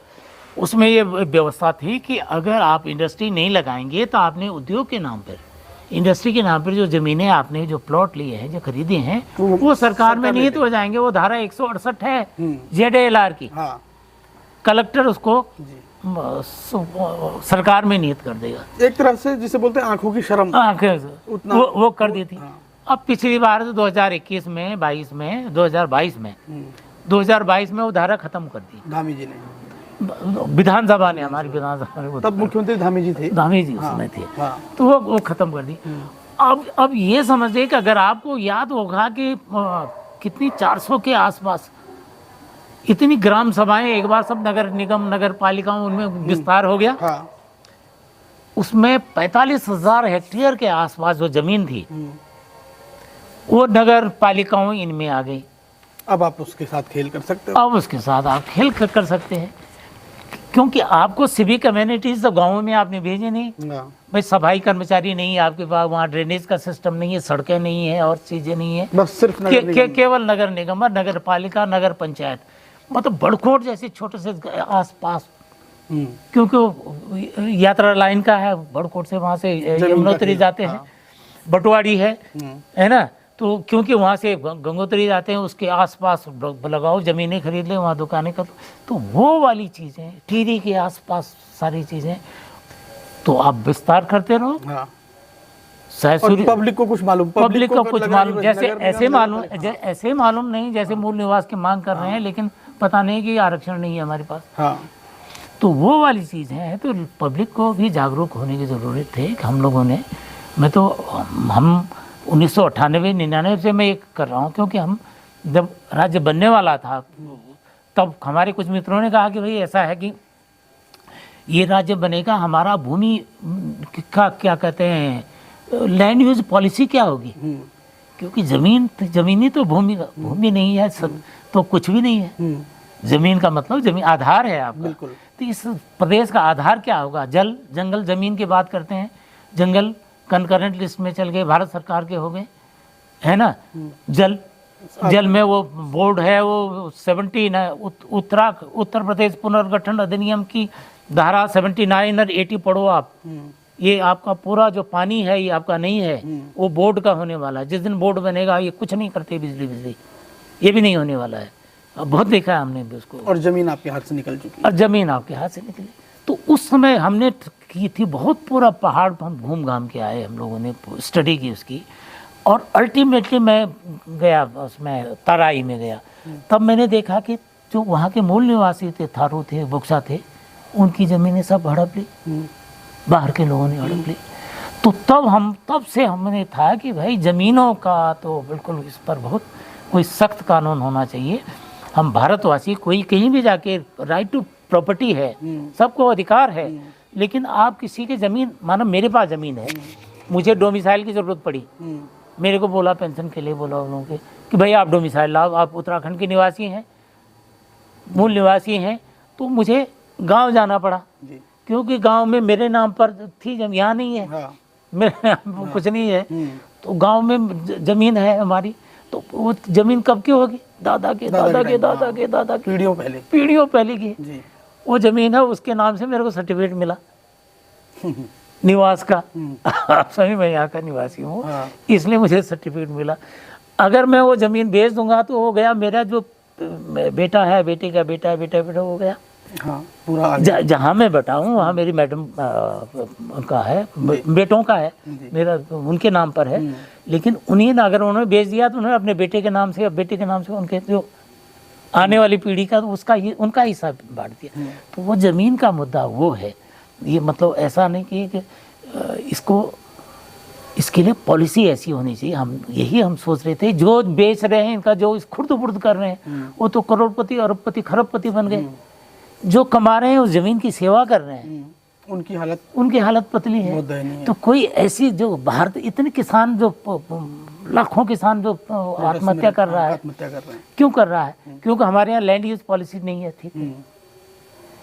उसमें ये व्यवस्था थी कि अगर आप इंडस्ट्री नहीं लगाएंगे तो आपने उद्योग के नाम पर, इंडस्ट्री के नाम पर जो ज़मीनें आपने जो प्लॉट लिए हैं, जो खरीदे हैं, वो सरकार में निहित हो जाएंगे। वो धारा 168 है ZALR की, कलेक्टर उसको सरकार में निहित कर देगा। एक तरह से जिसे बोलते हैं आंखों की शर्म, वो कर दी थी। अब पिछली बार 2021 में 2022 में वो धारा खत्म कर दी धामी जी ने, विधानसभा ने, हमारी विधानसभा ने। तब मुख्यमंत्री धामी जी थे, धामी जी उसमें थे। तो वो खत्म कर दी। अब ये समझिए कि अगर आपको याद होगा कि कितनी 400 के आसपास इतनी ग्राम सभाएं एक बार सब नगर निगम नगर पालिकाओं उनमें विस्तार हो गया। उसमें 45,000 हेक्टेयर के आसपास जो जमीन थी वो नगर पालिकाओं इनमें आ गई। अब आप उसके साथ खेल कर सकते हो। अब उसके साथ आप खेल कर सकते हैं, क्योंकि आपको सिविक कम्युनिटीज तो गाँव में आपने भेजे नहीं, भाई सफाई कर्मचारी नहीं है आपके पास, वहाँ ड्रेनेज का सिस्टम नहीं है, सड़कें नहीं है और चीज़ें नहीं है, बस सिर्फ केवल नगर निगम, नगर पालिका, नगर पंचायत, मतलब बड़कोट जैसे छोटे से आसपास, क्योंकि यात्रा लाइन का है, बड़कोट से वहाँ से यमुनोत्री जाते हैं, बटवाड़ी है ना, तो क्योंकि वहाँ से गंगोत्री जाते हैं, उसके आसपास लगाओ जमीनें खरीद ले, वहाँ दुकानें कर, तो वो वाली चीज़ें, टीरी के आसपास सारी चीज़ें, तो आप विस्तार करते रहो। पब्लिक को कुछ मालूम, जैसे ऐसे मालूम नहीं जैसे मूल निवास की मांग कर रहे हैं, लेकिन पता नहीं कि आरक्षण नहीं है हमारे पास। तो वो वाली चीज़ है, तो पब्लिक को भी जागरूक होने की ज़रूरत है। हम लोगों ने, हम 1998-99 से मैं एक कर रहा हूँ, क्योंकि हम जब राज्य बनने वाला था तब हमारे कुछ मित्रों ने कहा कि भाई ऐसा है कि ये राज्य बनेगा, हमारा भूमि का क्या कहते हैं, लैंड यूज पॉलिसी क्या होगी, क्योंकि ज़मीनी तो भूमि नहीं है, तो कुछ भी नहीं है। ज़मीन का मतलब ज़मीन आधार है आपका। तो इस प्रदेश का आधार क्या होगा? जल, जंगल, ज़मीन की बात करते हैं, जंगल कंकरेंट लिस्ट में चल गए, भारत सरकार के हो गए, है ना। जल में वो बोर्ड है, वो 17 है, उत्तर प्रदेश पुनर्गठन अधिनियम की धारा 79 और 80 पढ़ो आप। ये आपका पूरा जो पानी है ये आपका नहीं है, वो बोर्ड का होने वाला है। जिस दिन बोर्ड बनेगा ये कुछ नहीं करते, बिजली ये भी नहीं होने वाला है। अब बहुत देखा है हमने भी उसको। और जमीन आपके हाथ से निकल चुकी है। और जमीन आपके हाथ से निकली। तो उस समय हमने की थी, बहुत पूरा पहाड़ हम घूम घाम के आए, हम लोगों ने स्टडी की उसकी। और अल्टीमेटली मैं गया उसमें तराई में गया, तब मैंने देखा कि जो वहाँ के मूल निवासी थे, थारू थे, बुक्सा थे, उनकी ज़मीनें सब हड़प ली, बाहर के लोगों ने हड़प ली। तो तब से हमने था कि भाई ज़मीनों का तो बिल्कुल इस पर बहुत कोई सख्त कानून होना चाहिए। हम भारतवासी, कोई कहीं भी जाके राइट टू प्रॉपर्टी है, सबको अधिकार है, लेकिन आप किसी की ज़मीन, मानो मेरे पास ज़मीन है, मुझे डोमिसाइल की ज़रूरत पड़ी, मेरे को बोला पेंशन के लिए, बोला उन लोगों के कि भाई आप डोमिसाइल लाओ, आप उत्तराखंड के निवासी हैं, मूल निवासी हैं, तो मुझे गांव जाना पड़ा, क्योंकि गांव में मेरे नाम पर थी जमीन, यहाँ नहीं है। हाँ। मेरे नाम पर कुछ नहीं है, तो गांव में ज़मीन है हमारी। तो वो ज़मीन कब की होगी? दादा के पीढ़ियों पहले की वो ज़मीन है, उसके नाम से मेरे को सर्टिफिकेट मिला निवास का। आप समझ, मैं यहाँ का निवासी हूँ। हाँ। इसलिए मुझे सर्टिफिकेट मिला। अगर मैं वो ज़मीन बेच दूंगा तो हो गया, मेरा जो बेटा है, बेटे का बेटा है, बेटा हो गया। हाँ, पूरा जहाँ मैं बैठा हूँ वहाँ मेरी मैडम का है, बेटों का है, मेरा उनके नाम पर है। लेकिन उन्हीं ने, अगर उन्होंने बेच दिया तो उन्होंने अपने बेटे के नाम से, बेटे के नाम से उनके जो आने वाली पीढ़ी का, उसका ही उनका हिस्सा बांट दिया। तो वो ज़मीन का मुद्दा वो है। ये मतलब ऐसा नहीं कि इसके लिए पॉलिसी ऐसी होनी चाहिए। हम सोच रहे थे, जो बेच रहे हैं इनका, जो इस खुर्द-बुर्द कर रहे हैं, वो तो करोड़पति, अरबपति, खरबपति बन गए। जो कमा रहे हैं उस जमीन की सेवा कर रहे हैं, उनकी हालत पतली है। तो कोई ऐसी, जो भारत इतने किसान, जो लाखों किसान जो आत्महत्या कर रहा है, क्यों कर रहा है? क्योंकि हमारे यहाँ लैंड यूज पॉलिसी नहीं है। ठीक है,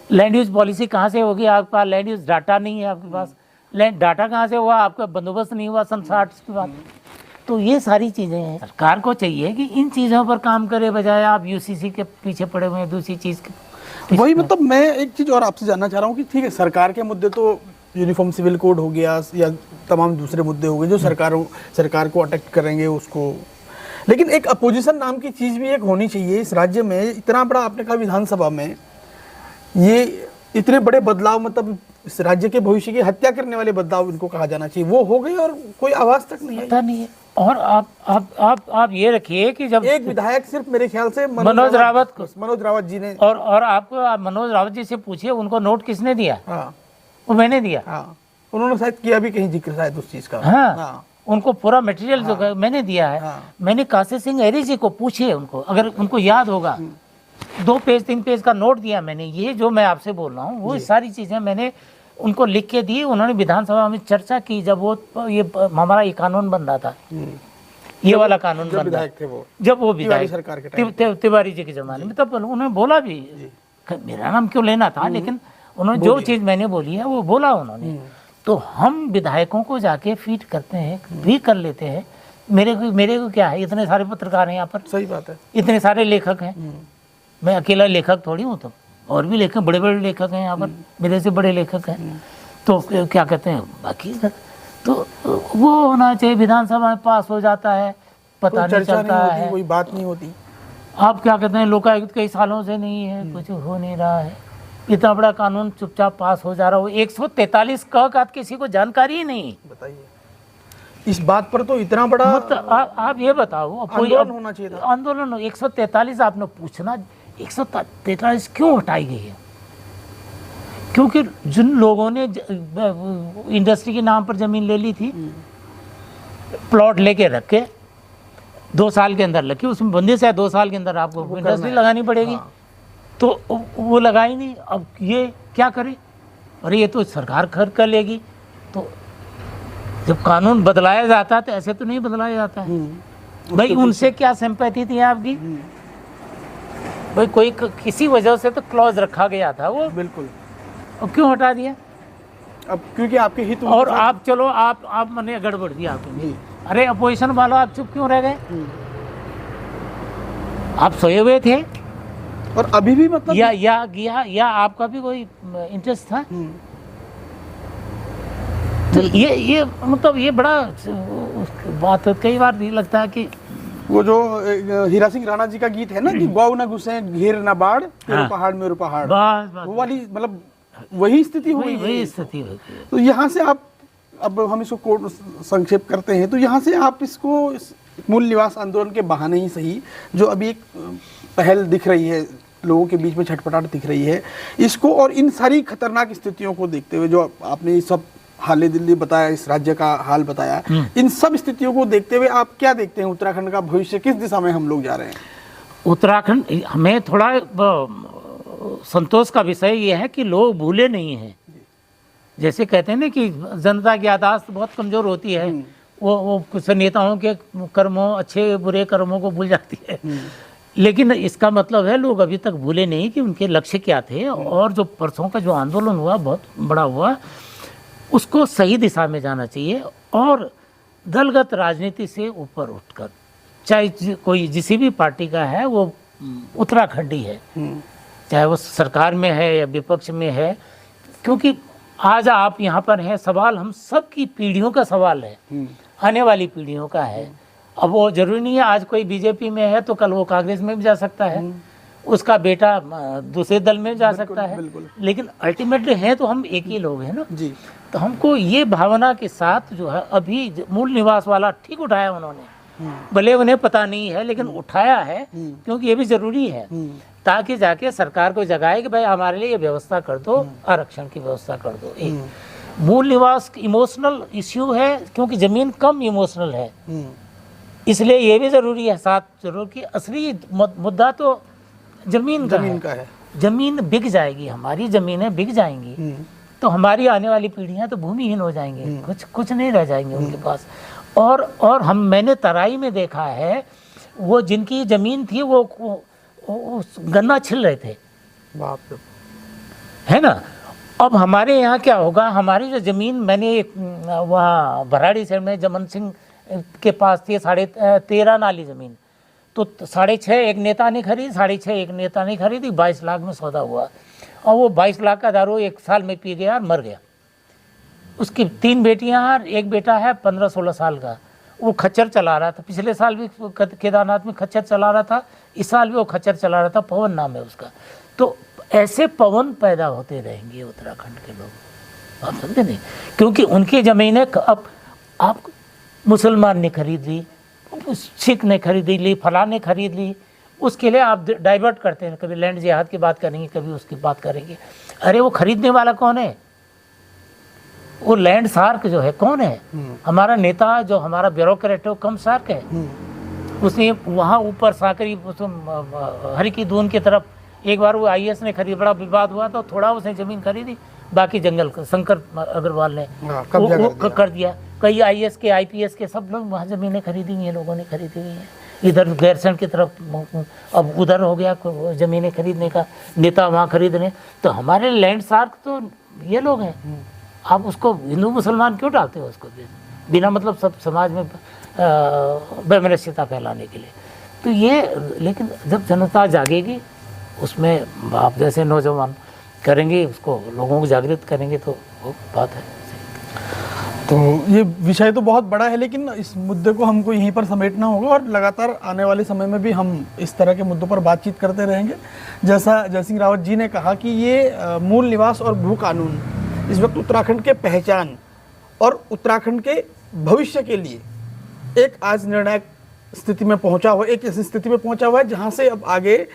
लैंड यूज पॉलिसी कहाँ से होगी? आपके पास लैंड यूज डाटा नहीं है, आपके पास लैंड डाटा कहाँ से हुआ? आपका बंदोबस्त नहीं हुआ सन 60 की बात। तो ये सारी चीज़ें हैं। सरकार को चाहिए कि इन चीज़ों पर काम करे, बजाय आप यूसीसी के पीछे पड़े हुए हैं दूसरी चीज़ के। वही, मतलब मैं एक चीज़ और आपसे जानना चाह रहा हूँ कि ठीक है, सरकार के मुद्दे तो यूनिफॉर्म सिविल कोड हो गया या तमाम दूसरे मुद्दे हो गए जो सरकार को अटैक करेंगे उसको, लेकिन एक अपोजिशन नाम की चीज़ भी एक होनी चाहिए इस राज्य में। इतना बड़ा आपने कहा विधानसभा में ये इतने बड़े बदलाव, मतलब इस राज्य के भविष्य की हत्या करने वाले बदलाव इनको कहा जाना चाहिए, वो हो गए और कोई आवाज तक नहीं है। और आप ये रखिए कि जब एक विधायक, सिर्फ मेरे ख्याल से मनोज रावत जी ने, और आपको मनोज रावत जी से पूछिए, उनको नोट किसने दिया? हाँ, वो मैंने दिया। हाँ, उन्होंने शायद किया भी कहीं जिक्र शायद उस चीज का। हाँ, हाँ, उनको पूरा मटेरियल जो मैंने दिया है। हाँ, मैंने काशी सिंह एरी जी को पूछिए, उनको अगर उनको याद होगा, 2 पेज 3 पेज का नोट दिया मैंने। ये जो मैं आपसे बोल रहा हूँ वो सारी चीजें मैंने उनको लिख के दी। उन्होंने विधानसभा में चर्चा की, जब वो ये हमारा ये कानून बन रहा था, ये वाला कानून बन रहा था, जब वो विधायक सरकार के तिवारी जी के जमाने में, तब उन्होंने बोला भी, मेरा नाम क्यों लेना था, लेकिन उन्होंने जो चीज मैंने बोली है वो बोला उन्होंने। तो हम विधायकों को जाके फीड करते हैं, भी कर लेते हैं। मेरे को क्या है, इतने सारे पत्रकार हैं यहाँ पर, सही बात है, इतने सारे लेखक हैं, मैं अकेला लेखक थोड़ी हूँ, तो और भी लेखक, बड़े बड़े लेखक हैं यहाँ पर, मेरे से बड़े लेखक हैं। तो क्या कहते हैं, बाकी तो वो होना चाहिए। विधानसभा में पास हो जाता है, पता नहीं चलता है, कोई बात नहीं होती। आप क्या कहते हैं, लोकायुक्त कई सालों से नहीं है, कुछ हो नहीं रहा है। इतना बड़ा कानून चुपचाप पास हो जा रहा हो, 143 का किसी को जानकारी ही नहीं। बताइए, इस बात पर तो इतना बड़ा, मतलब आप ये बताओ, आंदोलन होना चाहिए था। आंदोलन 143 आपने पूछना, 143 क्यों हटाई गई है? क्योंकि जिन लोगों ने इंडस्ट्री के नाम पर जमीन ले ली थी, प्लॉट लेके रखे, 2 साल के अंदर लगी, उसमें बंदिश है, 2 साल के अंदर आपको इंडस्ट्री लगानी पड़ेगी। हाँ। तो वो लगाई नहीं। अब ये क्या करे? अरे ये तो सरकार खर्च कर लेगी। तो जब कानून बदलाया जाता है तो ऐसे तो नहीं बदलाया जाता है भाई। उनसे क्या सिंपैथी थी आपकी भाई? कोई किसी वजह से तो क्लॉज रखा गया था वो, बिल्कुल। और क्यों हटा दिया? अब क्योंकि आपके हित उनके और साथ- आप चलो आप मैंने गड़बड़ दिया आपने। अरे अपोजिशन वालों आप चुप क्यों रह गए? आप सोए हुए थे और अभी भी मतलब या आपका भी कोई इंटरेस्ट था? तो ये मतलब ये बड़ा बात कई बार ये लगता है कि वो जो हीरा सिंह राणा जी का गीत है ना कि गौ न घुसे घेर न बाढ़ तेरे हाँ। पहाड़ मेरे पहाड़, बस वो वाली मतलब वही स्थिति हो गई है। वही स्थिति होती है। तो यहाँ से आप, अब हम इसको संक्षेप करते हैं, तो यहाँ से आप इसको मूल निवास आंदोलन के बहाने ही सही, जो अभी एक पहल दिख रही है, लोगों के बीच में छटपटाहट दिख रही है, इसको और इन सारी खतरनाक स्थितियों को देखते हुए जो आपने ये सब हाल दिल्ली बताया, इस राज्य का हाल बताया, इन सब स्थितियों को देखते हुए आप क्या देखते हैं उत्तराखंड का भविष्य, किस दिशा में हम लोग जा रहे हैं? उत्तराखंड हमें थोड़ा संतोष का विषय ये है कि लोग भूले नहीं हैं। जैसे कहते हैं ना कि जनता की याददाश्त बहुत कमज़ोर होती है, वो कुछ नेताओं के कर्मों, अच्छे बुरे कर्मों को भूल जाती है, लेकिन इसका मतलब है लोग अभी तक भूले नहीं कि उनके लक्ष्य क्या थे। और जो परसों का जो आंदोलन हुआ, बहुत बड़ा हुआ, उसको सही दिशा में जाना चाहिए और दलगत राजनीति से ऊपर उठकर, चाहे कोई जिसी भी पार्टी का है, वो उत्तराखंडी है, चाहे वो सरकार में है या विपक्ष में है, क्योंकि आज आप यहाँ पर हैं, सवाल हम सब की पीढ़ियों का सवाल है, आने वाली पीढ़ियों का है। अब वो जरूरी नहीं है आज कोई बीजेपी में है तो कल वो कांग्रेस में भी जा सकता है, उसका बेटा दूसरे दल में जा सकता है, लेकिन अल्टीमेटली है तो हम एक ही लोग हैं ना जी। तो हमको ये भावना के साथ जो है, अभी मूल निवास वाला ठीक उठाया उन्होंने, भले उन्हें पता नहीं है लेकिन उठाया है, क्योंकि ये भी जरूरी है ताकि जाके सरकार को जगाए कि भाई हमारे लिए ये व्यवस्था कर दो, आरक्षण की व्यवस्था कर दो। एक मूल निवास इमोशनल इश्यू है, क्योंकि जमीन कम इमोशनल है, इसलिए ये भी जरूरी है साथ जरूर कि असली मुद्दा तो जमीन का है। जमीन बिक जाएगी, हमारी जमीनें बिक जाएंगी तो हमारी आने वाली पीढ़ियां तो भूमिहीन हो जाएंगी, कुछ नहीं रह जाएंगे उनके पास। और मैंने तराई में देखा है, वो जिनकी जमीन थी वो गन्ना छिल रहे थे, बाप रे, है ना। अब हमारे यहाँ क्या होगा, हमारी जो ज़मीन, मैंने एक वहाँ भराड़ी शहर में जमन सिंह के पास थी 13.5 नाली ज़मीन, तो 6.5 एक नेता ने खरीदी, 6.5 एक नेता ने खरीदी, 22 लाख में सौदा हुआ, और वो 22 लाख का दारू 1 साल में पी गया और मर गया। उसकी 3 बेटियां और 1 बेटा है 15-16 साल का, वो खच्चर चला रहा था, पिछले साल भी केदारनाथ में खच्चर चला रहा था, इस साल भी वो खच्चर चला रहा था, पवन नाम है उसका। तो ऐसे पवन पैदा होते रहेंगे उत्तराखंड के लोग, आप समझे नहीं, क्योंकि उनकी ज़मीनें अब आप मुसलमान ने खरीद ली, सिख ने खरीद ली, फलां ने खरीद ली, उसके लिए आप डाइवर्ट करते हैं, कभी लैंड जिहाद की बात करेंगे, कभी उसकी बात करेंगे। अरे वो खरीदने वाला कौन है? वो लैंड सार्क जो है कौन है? हमारा नेता जो हमारा ब्यूरोक्रेट है वो कम सार्क है, उसने वहाँ ऊपर साकरी हरी की दून की तरफ एक बार वो IAS ने खरीद, बड़ा विवाद हुआ तो थोड़ा उसने ज़मीन खरीदी, बाकी जंगल शंकर अग्रवाल ने कर दिया। कई IAS के IPS के सब लोग वहाँ ज़मीनें खरीदी हुई हैं, लोगों ने खरीदी हुई हैं। इधर गैरसैंण की तरफ अब उधर हो गया ज़मीनें खरीदने का, नेता वहाँ खरीद रहे। तो हमारे लैंड सार्क तो ये लोग हैं, आप उसको हिंदू मुसलमान क्यों डालते हो उसको बिना मतलब सब समाज में वैमनस्यता फैलाने के लिए? तो ये, लेकिन जब जनता जागेगी, उसमें आप जैसे नौजवान करेंगे, उसको लोगों को जागृत करेंगे तो वो बात है। तो ये विषय तो बहुत बड़ा है, लेकिन इस मुद्दे को हमको यहीं पर समेटना होगा और लगातार आने वाले समय में भी हम इस तरह के मुद्दों पर बातचीत करते रहेंगे। जैसा जयसिंह रावत जी ने कहा कि ये मूल निवास और भू कानून इस वक्त उत्तराखंड के पहचान और उत्तराखंड के भविष्य के लिए एक आज निर्णायक स्थिति में पहुंचा हुआ, एक ऐसी स्थिति में पहुंचा हुआ है जहां से अब आगे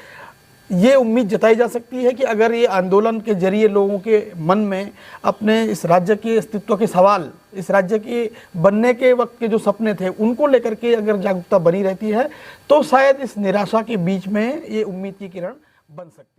ये उम्मीद जताई जा सकती है कि अगर ये आंदोलन के जरिए लोगों के मन में अपने इस राज्य के अस्तित्व के सवाल, इस राज्य के बनने के वक्त के जो सपने थे उनको लेकर के अगर जागरूकता बनी रहती है तो शायद इस निराशा के बीच में ये उम्मीद की किरण बन सकती है।